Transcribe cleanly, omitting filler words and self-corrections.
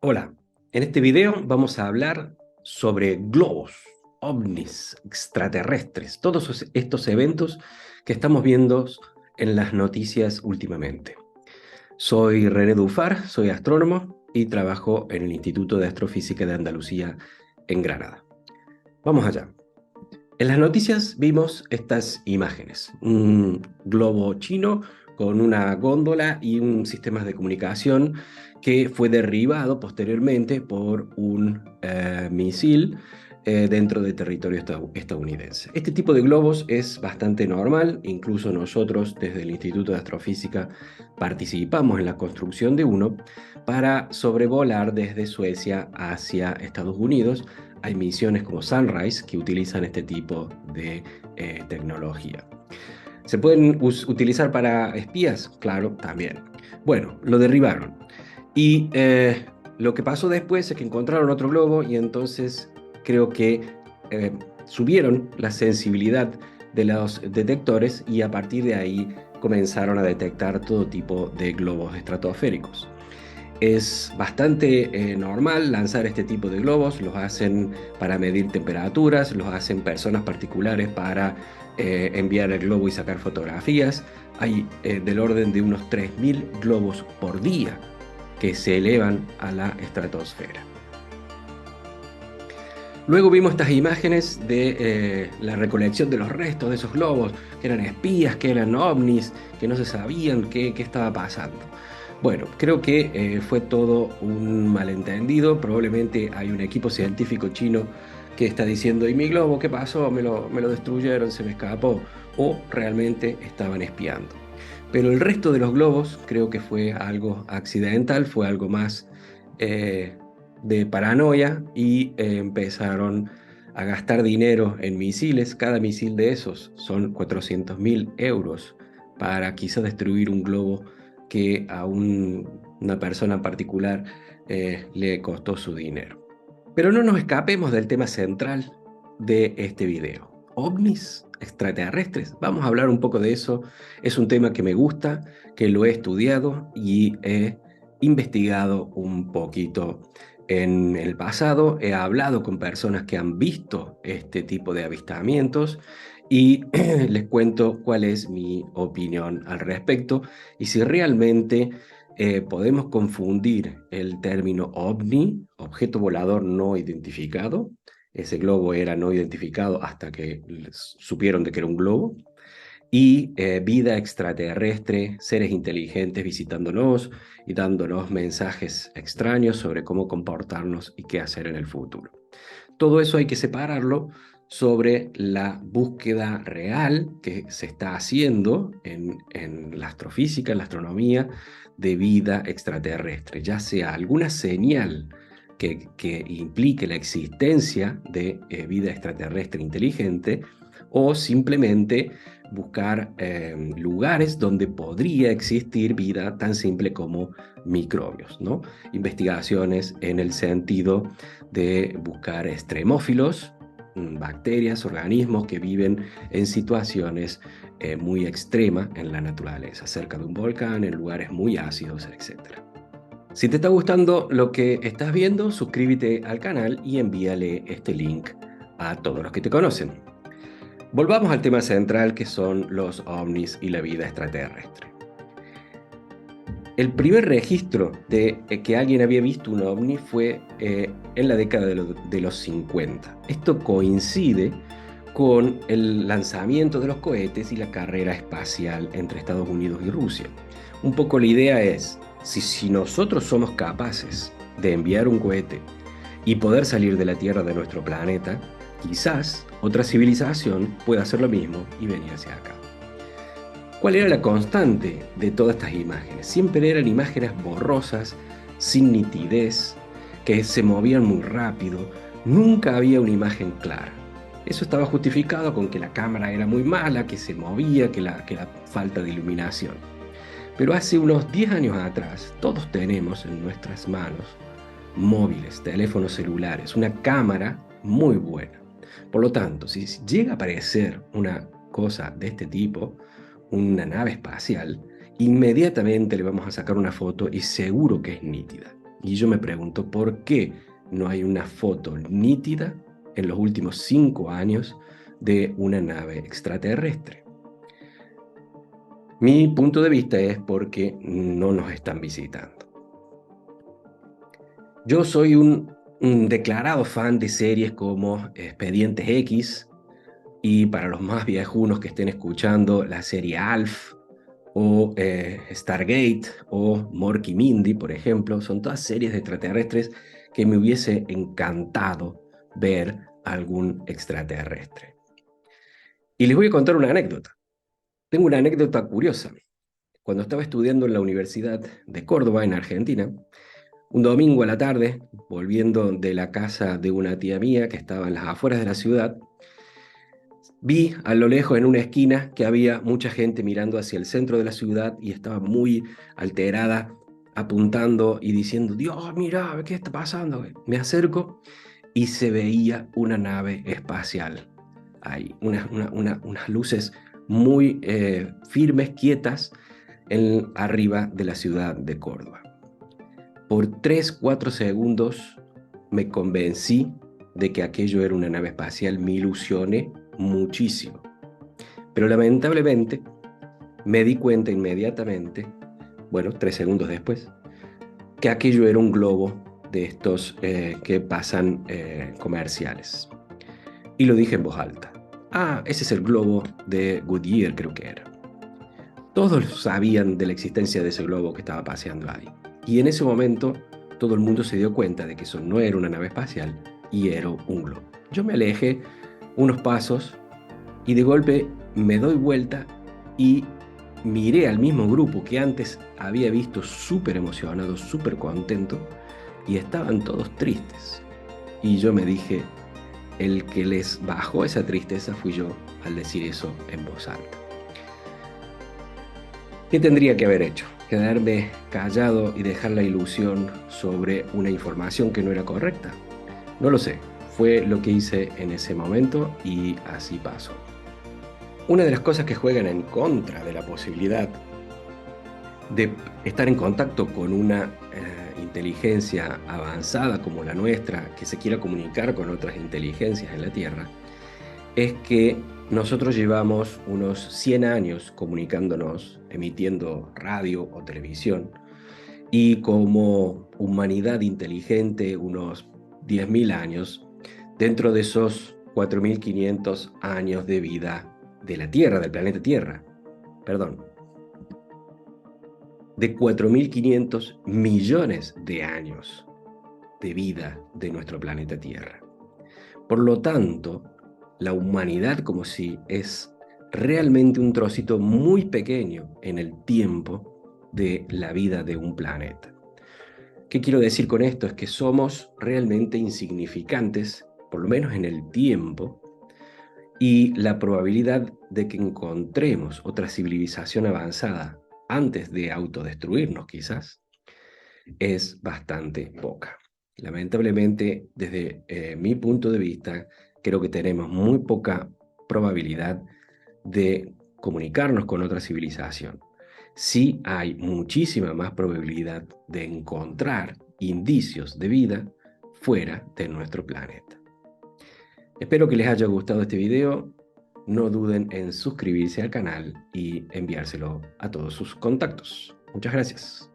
Hola, en este video vamos a hablar sobre globos, ovnis, extraterrestres, estos eventos que estamos viendo en las noticias últimamente. Soy René Dufar, soy astrónomo y trabajo en el Instituto de Astrofísica de Andalucía en Granada. Vamos allá. En las noticias vimos estas imágenes, un globo chino con una góndola y un sistema de comunicación que fue derribado posteriormente por un misil dentro del territorio estadounidense. Este tipo de globos es bastante normal, incluso nosotros desde el Instituto de Astrofísica participamos en la construcción de uno para sobrevolar desde Suecia hacia Estados Unidos. Hay misiones como Sunrise que utilizan este tipo de tecnología. ¿Se pueden utilizar para espías? Claro, también. Bueno, lo derribaron. Y lo que pasó después es que encontraron otro globo y entonces creo que eh, subieron la sensibilidad de los detectores y a partir de ahí comenzaron a detectar todo tipo de globos estratosféricos. Es bastante normal lanzar este tipo de globos, los hacen para medir temperaturas, los hacen personas particulares para enviar el globo y sacar fotografías. Hay del orden de unos 3.000 globos por día que se elevan a la estratosfera. Luego vimos estas imágenes de la recolección de los restos de esos globos, que eran espías, que eran ovnis, que no se sabían qué estaba pasando. Bueno, creo que fue todo un malentendido. Probablemente hay un equipo científico chino que está diciendo, ¿y mi globo qué pasó? Me lo destruyeron, se me escapó. O realmente estaban espiando. Pero el resto de los globos creo que fue algo accidental, fue algo más eh, de paranoia y empezaron a gastar dinero en misiles. Cada misil de esos son 400.000 euros para quizá destruir un globo que a una persona particular le costó su dinero. Pero no nos escapemos del tema central de este video. ¿OVNIs? ¿Extraterrestres? Vamos a hablar un poco de eso. Es un tema que me gusta, que lo he estudiado y he investigado un poquito en el pasado. He hablado con personas que han visto este tipo de avistamientos y les cuento cuál es mi opinión al respecto y si realmente podemos confundir el término ovni, objeto volador no identificado. Ese globo era no identificado hasta que supieron de que era un globo. Y vida extraterrestre, seres inteligentes visitándonos y dándonos mensajes extraños sobre cómo comportarnos y qué hacer en el futuro. Todo eso hay que separarlo sobre la búsqueda real que se está haciendo en la astrofísica, en la astronomía, de vida extraterrestre, ya sea alguna señal que implique la existencia de vida extraterrestre inteligente o simplemente buscar lugares donde podría existir vida tan simple como microbios, ¿no? Investigaciones en el sentido de buscar extremófilos, bacterias, organismos que viven en situaciones muy extremas en la naturaleza, cerca de un volcán, en lugares muy ácidos, etc. Si te está gustando lo que estás viendo, suscríbete al canal y envíale este link a todos los que te conocen. Volvamos al tema central que son los ovnis y la vida extraterrestre. El primer registro de que alguien había visto un ovni fue en la década de los 50. Esto coincide con el lanzamiento de los cohetes y la carrera espacial entre Estados Unidos y Rusia. Un poco la idea es, si nosotros somos capaces de enviar un cohete y poder salir de la Tierra de nuestro planeta, quizás otra civilización pueda hacer lo mismo y venir hacia acá. ¿Cuál era la constante de todas estas imágenes? Siempre eran imágenes borrosas, sin nitidez, que se movían muy rápido. Nunca había una imagen clara. Eso estaba justificado con que la cámara era muy mala, que se movía, que la falta de iluminación. Pero hace unos 10 años atrás, todos tenemos en nuestras manos móviles, teléfonos celulares, una cámara muy buena. Por lo tanto, si llega a aparecer una cosa de este tipo, una nave espacial, inmediatamente le vamos a sacar una foto y seguro que es nítida. Y yo me pregunto por qué no hay una foto nítida en los últimos 5 años de una nave extraterrestre. Mi punto de vista es porque no nos están visitando. Yo soy un declarado fan de series como Expedientes X, y para los más viejunos que estén escuchando, la serie Alf o Stargate o Mork y Mindy, por ejemplo, son todas series de extraterrestres que me hubiese encantado ver algún extraterrestre. Y les voy a contar una anécdota. Tengo una anécdota curiosa. Cuando estaba estudiando en la Universidad de Córdoba, en Argentina, un domingo a la tarde, volviendo de la casa de una tía mía que estaba en las afueras de la ciudad, vi a lo lejos en una esquina que había mucha gente mirando hacia el centro de la ciudad y estaba muy alterada, apuntando y diciendo, Dios, mira, ¿qué está pasando? Me acerco y se veía una nave espacial ahí, unas luces muy firmes, quietas, arriba de la ciudad de Córdoba. Por 3, 4 segundos me convencí de que aquello era una nave espacial, me ilusioné muchísimo. Pero lamentablemente me di cuenta inmediatamente, bueno, 3 segundos después, que aquello era un globo de estos que pasan comerciales. Y lo dije en voz alta. Ah, ese es el globo de Goodyear, creo que era. Todos sabían de la existencia de ese globo que estaba paseando ahí. Y en ese momento todo el mundo se dio cuenta de que eso no era una nave espacial y era un globo. Yo me alejé unos pasos y de golpe me doy vuelta y miré al mismo grupo que antes había visto súper emocionado, súper contento, y estaban todos tristes. Y yo me dije, el que les bajó esa tristeza fui yo al decir eso en voz alta. ¿Qué tendría que haber hecho? ¿Quedarme callado y dejar la ilusión sobre una información que no era correcta? No lo sé, fue lo que hice en ese momento y así pasó. Una de las cosas que juegan en contra de la posibilidad de estar en contacto con una inteligencia avanzada como la nuestra, que se quiera comunicar con otras inteligencias en la Tierra, es que nosotros llevamos unos 100 años comunicándonos, emitiendo radio o televisión, y como humanidad inteligente unos 10.000 años, dentro de esos 4.500 años de vida de la Tierra, del planeta Tierra, perdón, de 4.500 millones de años de vida de nuestro planeta Tierra. Por lo tanto, la humanidad como si es realmente un trocito muy pequeño en el tiempo de la vida de un planeta. ¿Qué quiero decir con esto? Es que somos realmente insignificantes, por lo menos en el tiempo, y la probabilidad de que encontremos otra civilización avanzada antes de autodestruirnos quizás es bastante poca. Lamentablemente, desde mi punto de vista, creo que tenemos muy poca probabilidad de comunicarnos con otra civilización. Sí hay muchísima más probabilidad de encontrar indicios de vida fuera de nuestro planeta. Espero que les haya gustado este video. No duden en suscribirse al canal y enviárselo a todos sus contactos. Muchas gracias.